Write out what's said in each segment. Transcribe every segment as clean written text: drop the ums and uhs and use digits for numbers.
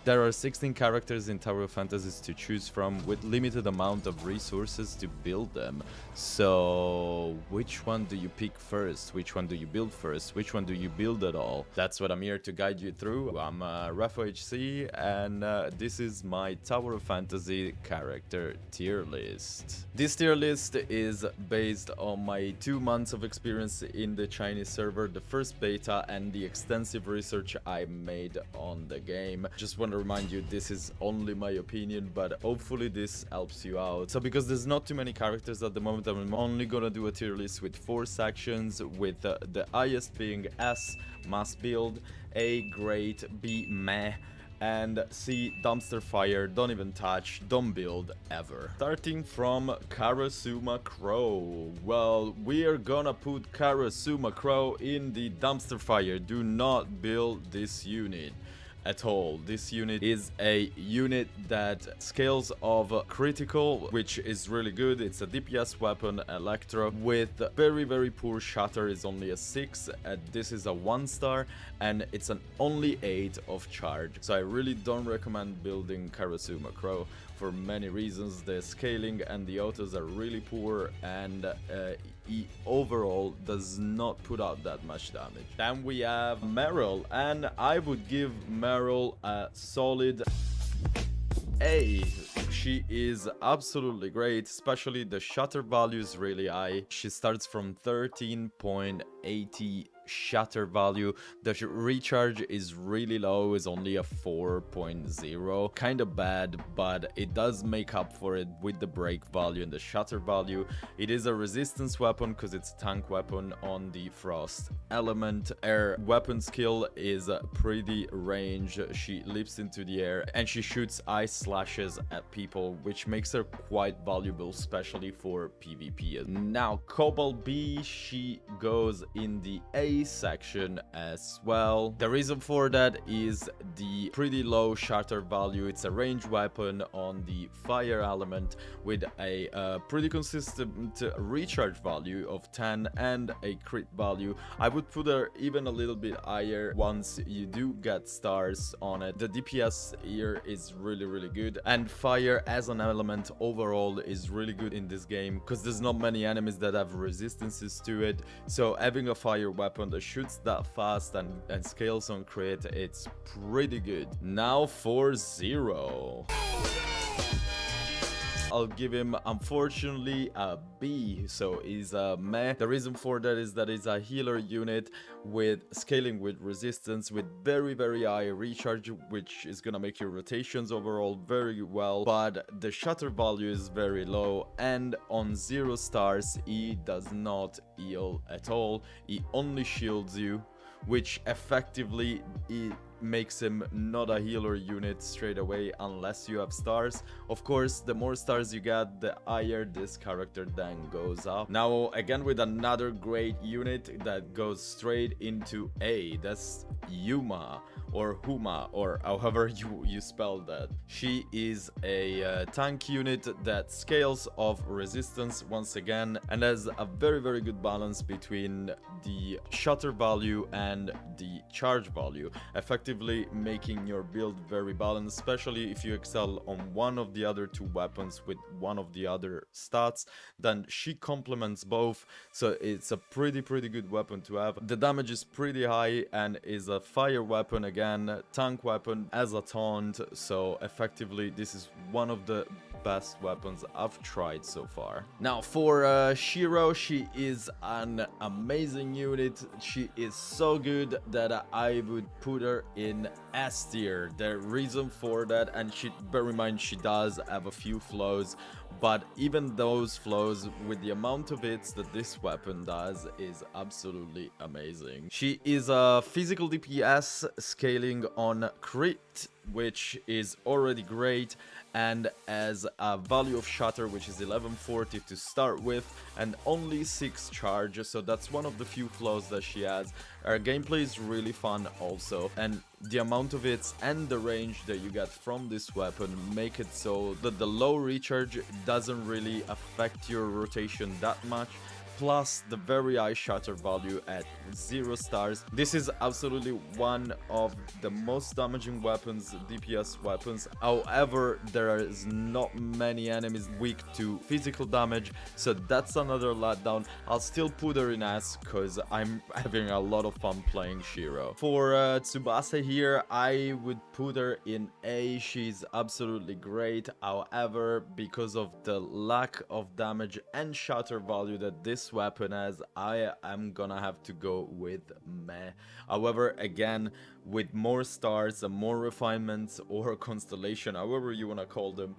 There are 16 characters in Tower of Fantasies to choose from with limited amount of resources to build them. So which one do you pick first? Which one do you build first? Which one do you build at all? That's what I'm here to guide you through. I'm Rafa HC and this is my Tower of Fantasy character tier list. This tier list is based on my 2 months of experience in the Chinese server, the first beta, and the extensive research I made on the game. Just want to remind you, this is only my opinion, but hopefully this helps you out. So because there's not too many characters at the moment, I'm only gonna do a tier list with 4 sections, with the highest being S, must build, A, great, B, meh, and C, dumpster fire, don't even touch, don't build ever. Starting from Karasuma Crow. Well, we are gonna put Karasuma Crow in the dumpster fire. Do not build this unit at all. This unit is a unit that scales of critical, which is really good. It's a DPS weapon, Electro, with very poor shatter, is only a 6, this is a 1 star, and it's an only 8 of charge. So I really don't recommend building Karasuma Crow for many reasons. The scaling and the autos are really poor, and he overall does not put out that much damage. Then we have Meryl, and I would give Meryl a solid A. She is absolutely great, especially the shatter value is really high. She starts from 13.80 shatter value. The recharge is really low, is only a 4.0, kind of bad, but it does make up for it with the break value and the shatter value. It is a resistance weapon because it's a tank weapon on the frost element. Her weapon skill is pretty range. She leaps into the air and she shoots ice slashes at people, which makes her quite valuable, especially for PvP. Now Cobalt B, she goes in the A section as well. The reason for that is the pretty low shatter value. It's a range weapon on the fire element with a pretty consistent recharge value of 10 and a crit value. I would put her even a little bit higher once you do get stars on it. The DPS here is really good, and fire as an element overall is really good in this game because there's not many enemies that have resistances to it. So having a fire weapon that shoots that fast and scales on crit, it's pretty good. Now for Zero. I'll give him, unfortunately, a B, so he's a meh. The reason for that is that it's a healer unit with scaling with resistance, with very high recharge, which is gonna make your rotations overall very well, but the shatter value is very low, and on 0 stars, he does not heal at all. He only shields you, which effectively it makes him not a healer unit straight away unless you have stars. Of course, the more stars you get, the higher this character then goes up. Now again with another great unit that goes straight into A, that's Huma or Huma, or however you spell that. She is a tank unit that scales of resistance once again and has a very good balance between the shatter value and the charge value, effectively making your build very balanced, especially if you excel on one of the other 2 weapons with one of the other stats. Then she complements both, so it's a pretty good weapon to have. The damage is pretty high and is a fire weapon again, tank weapon as a taunt, so effectively this is one of the best weapons I've tried so far. Now for Shiro, she is an amazing unit. She is so good that I would put her in S tier. The reason for that, and bear in mind she does have a few flaws, but even those flaws with the amount of hits that this weapon does is absolutely amazing. She is a physical DPS scaling on crit, which is already great, and has a value of shatter which is 1140 to start with and only 6 charge, so that's one of the few flaws that she has. Her gameplay is really fun also, and the amount of hits and the range that you get from this weapon make it so that the low recharge doesn't really affect your rotation that much. plus the very high shatter value at 0 stars. This is absolutely one of the most damaging weapons, DPS weapons. However, there is not many enemies weak to physical damage, so that's another letdown. I'll still put her in S because I'm having a lot of fun playing Shiro. For Tsubasa here, I would put her in A. She's absolutely great. However, because of the lack of damage and shatter value that this weapon has, I am gonna have to go with Meh. However, again, with more stars and more refinements or constellation, however you wanna call them,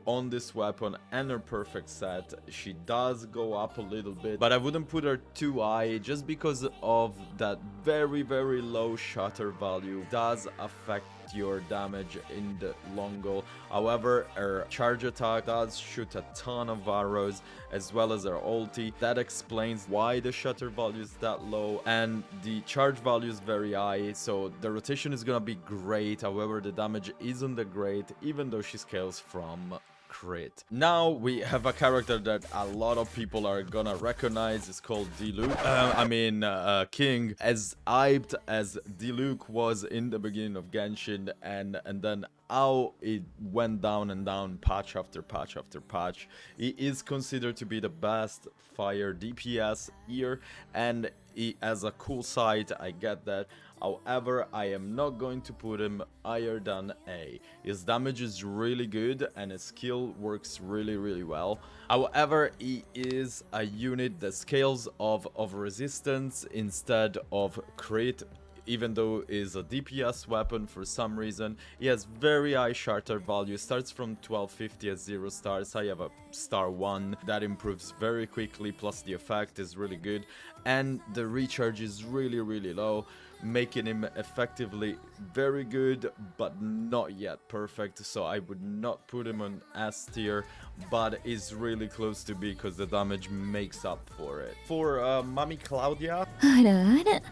on this weapon and her perfect set, she does go up a little bit, but I wouldn't put her too high just because of that very low shatter value does affect your damage in the long goal. However, her charge attack does shoot a ton of arrows as well as her ulti. That explains why the shatter value is that low and the charge value is very high, so the rotation is gonna be great. However, the damage isn't that great even though she scales from crit. Now we have a character that a lot of people are gonna recognize. It's called Diluc. King. As hyped as Diluc was in the beginning of Genshin, and then how it went down and down patch after patch after patch. He is considered to be the best fire DPS here, and he has a cool sight, I get that. However, I am not going to put him higher than A. His damage is really good and his skill works really well. However, he is a unit that scales of resistance instead of crit. Even though is a DPS weapon for some reason, he has very high shatter value, starts from 1250 at 0 stars. I have a star 1 that improves very quickly, plus the effect is really good and the recharge is really low, making him effectively very good but not yet perfect. So I would not put him on S tier, but is really close to B because the damage makes up for it. For Mommy Claudia,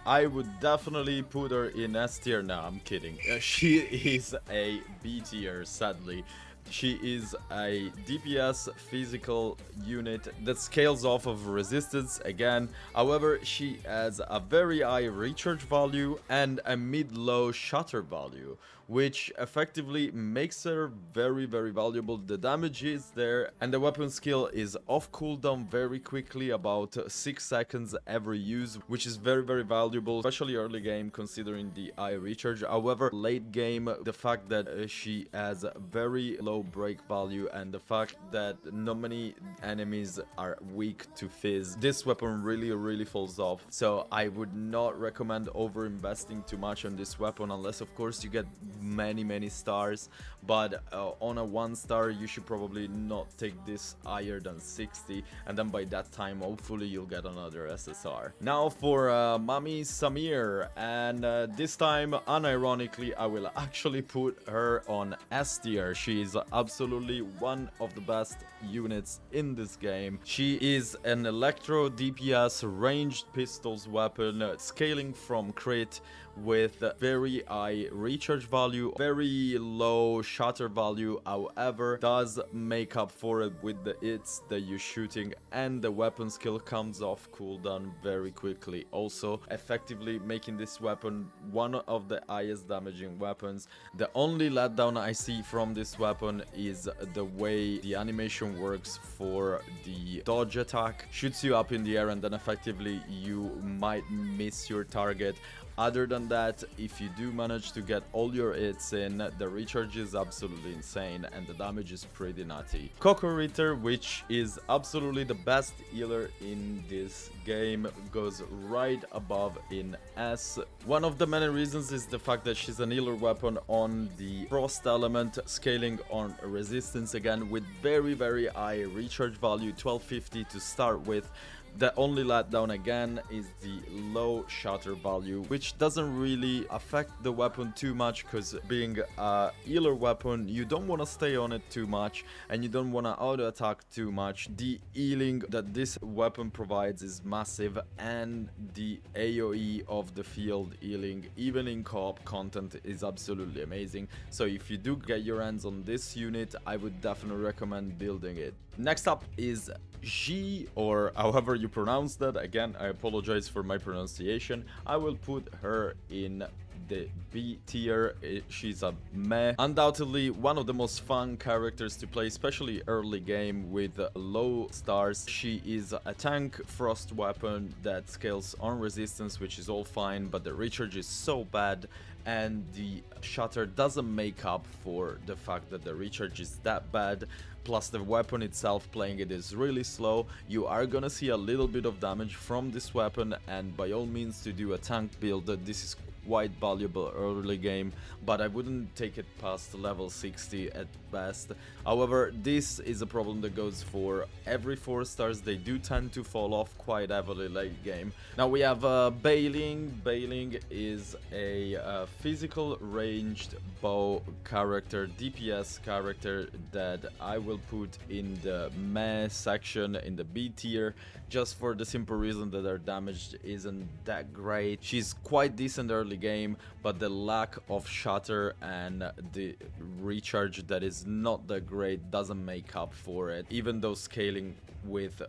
I would definitely put her in S tier. No, I'm kidding. She is a B tier, sadly. She is a DPS physical unit that scales off of resistance again. However, she has a very high recharge value and a mid-low shatter value, which effectively makes her very valuable. The damage is there and the weapon skill is off cooldown very quickly, about 6 seconds every use, which is very valuable, especially early game considering the high recharge. However, late game, the fact that she has very low break value and the fact that not many enemies are weak to fizz, this weapon really falls off. So I would not recommend over investing too much on this weapon unless of course you get many stars, but on a 1 star you should probably not take this higher than 60, and then by that time hopefully you'll get another SSR. Now for Mami Samir, and this time unironically I will actually put her on S tier. She is absolutely one of the best units in this game. She is an electro DPS ranged pistols weapon, scaling from crit with very high recharge value, very low shatter value. However, does make up for it with the hits that you're shooting, and the weapon skill comes off cooldown very quickly, also effectively making this weapon one of the highest damaging weapons. The only letdown I see from this weapon is the way the animation works for the dodge attack. Shoots you up in the air and then effectively you might miss your target. Other than that, if you do manage to get all your hits in, the recharge is absolutely insane and the damage is pretty nutty. Coco Ritter, which is absolutely the best healer in this game, goes right above in S. One of the many reasons is the fact that she's an healer weapon on the frost element, scaling on resistance again with very high recharge value, 1250 to start with. The only letdown again is the low shatter value, which doesn't really affect the weapon too much because being a healer weapon, you don't want to stay on it too much and you don't want to auto attack too much. The healing that this weapon provides is massive, and the AoE of the field healing, even in co-op content, is absolutely amazing. So if you do get your hands on this unit, I would definitely recommend building it. Next up is G, or however you pronounce that. Again, I apologize for my pronunciation. I will put her in the B tier. She's a meh. Undoubtedly one of the most fun characters to play, especially early game with low stars. She is a tank frost weapon that scales on resistance, which is all fine, but the recharge is so bad, and the shatter doesn't make up for the fact that the recharge is that bad. Plus the weapon itself, playing it is really slow. You are gonna see a little bit of damage from this weapon, and by all means, to do a tank build, this is quite valuable early game, but I wouldn't take it past level 60 at best. However, this is a problem that goes for every 4 stars. They do tend to fall off quite heavily late game. Now we have Bai Ling. Bai Ling is a physical ranged bow character, DPS character that I will put in the meh section, in the B tier, just for the simple reason that her damage isn't that great. She's quite decent early game, but the lack of shatter and the recharge that is not that great doesn't make up for it, even though scaling with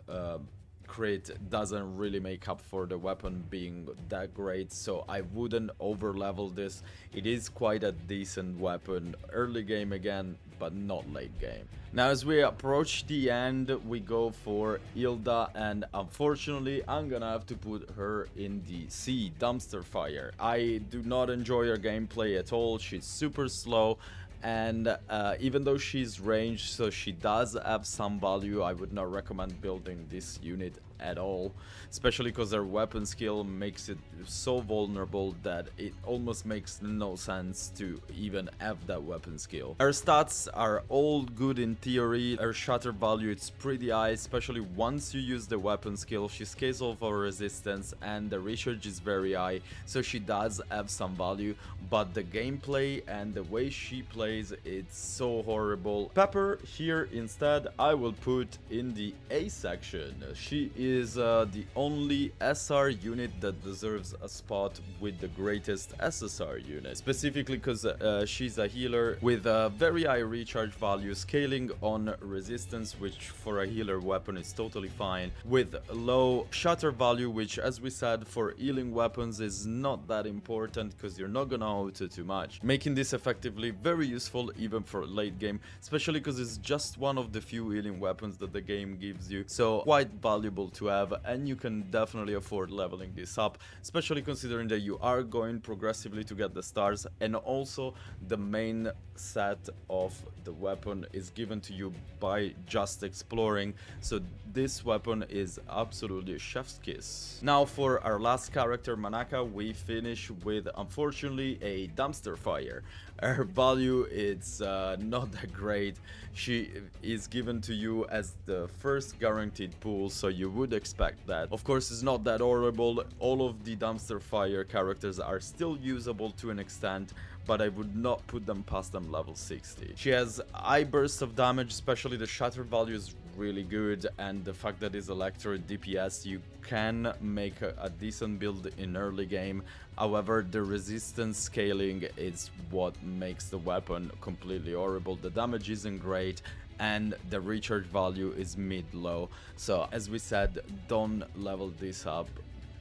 crit doesn't really make up for the weapon being that great, so I wouldn't over level this. It is quite a decent weapon early game again, but not late game. Now as we approach the end, we go for Hilda, and unfortunately I'm gonna have to put her in the C, dumpster fire. I do not enjoy her gameplay at all. She's super slow, and even though she's ranged, so she does have some value, I would not recommend building this unit at all, especially because her weapon skill makes it so vulnerable that it almost makes no sense to even have that weapon skill. Her stats are all good in theory. Her shatter value is pretty high, especially once you use the weapon skill. She scales over resistance and the recharge is very high, so she does have some value, but the gameplay and the way she plays, it's so horrible. Pepper here instead I will put in the A section. She is the only SR unit that deserves a spot with the greatest SSR unit, specifically because she's a healer with a very high recharge value, scaling on resistance, which for a healer weapon is totally fine, with low shatter value, which as we said for healing weapons is not that important because you're not gonna auto too much, making this effectively very useful even for late game, especially because it's just one of the few healing weapons that the game gives you, so quite valuable to have, and you can definitely afford leveling this up, especially considering that you are going progressively to get the stars, and also the main set of the weapon is given to you by just exploring, so this weapon is absolutely a chef's kiss. Now for our last character, Manaka, we finish with unfortunately a dumpster fire. Her value is not that great. She is given to you as the first guaranteed pool, so you would expect that. Of course, it's not that horrible. All of the dumpster fire characters are still usable to an extent, but I would not put them past them level 60. She has high bursts of damage, especially the shatter value is really good, and the fact that it's electro DPS, you can make a decent build in early game. However, the resistance scaling is what makes the weapon completely horrible. The damage isn't great, and the recharge value is mid-low. So as we said, don't level this up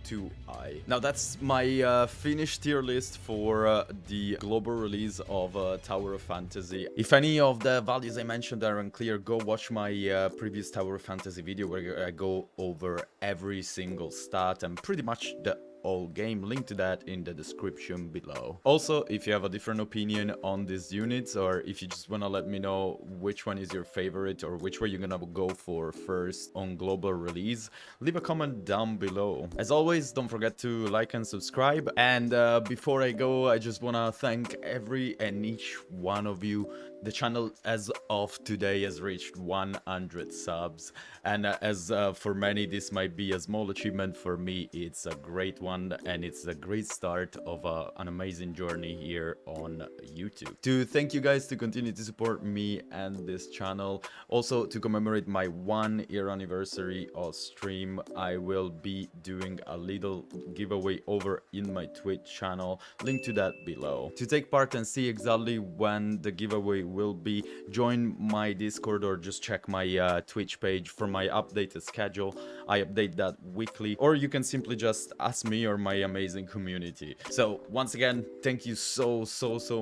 too high. Now that's my finished tier list for the global release of Tower of Fantasy. If any of the values I mentioned are unclear, go watch my previous Tower of Fantasy video where I go over every single stat and pretty much the whole game. Link to that in the description below. Also, if you have a different opinion on these units, or if you just want to let me know which one is your favorite or which way you're gonna go for first on global release, leave a comment down below. As always, don't forget to like and subscribe, and before I go, I just want to thank every and each one of you. The channel as of today has reached 100 subs, and as for many this might be a small achievement, for me it's a great one. fun, and it's a great start of an amazing journey here on YouTube. To thank you guys to continue to support me and this channel. Also, to commemorate my 1 year anniversary of stream, I will be doing a little giveaway over in my Twitch channel, link to that below. To take part and see exactly when the giveaway will be, join my Discord or just check my Twitch page for my updated schedule. I update that weekly, or you can simply just ask me or my amazing community. So once again, thank you so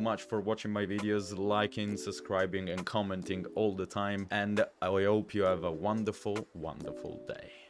much for watching my videos, liking, subscribing and commenting all the time, and I hope you have a wonderful day.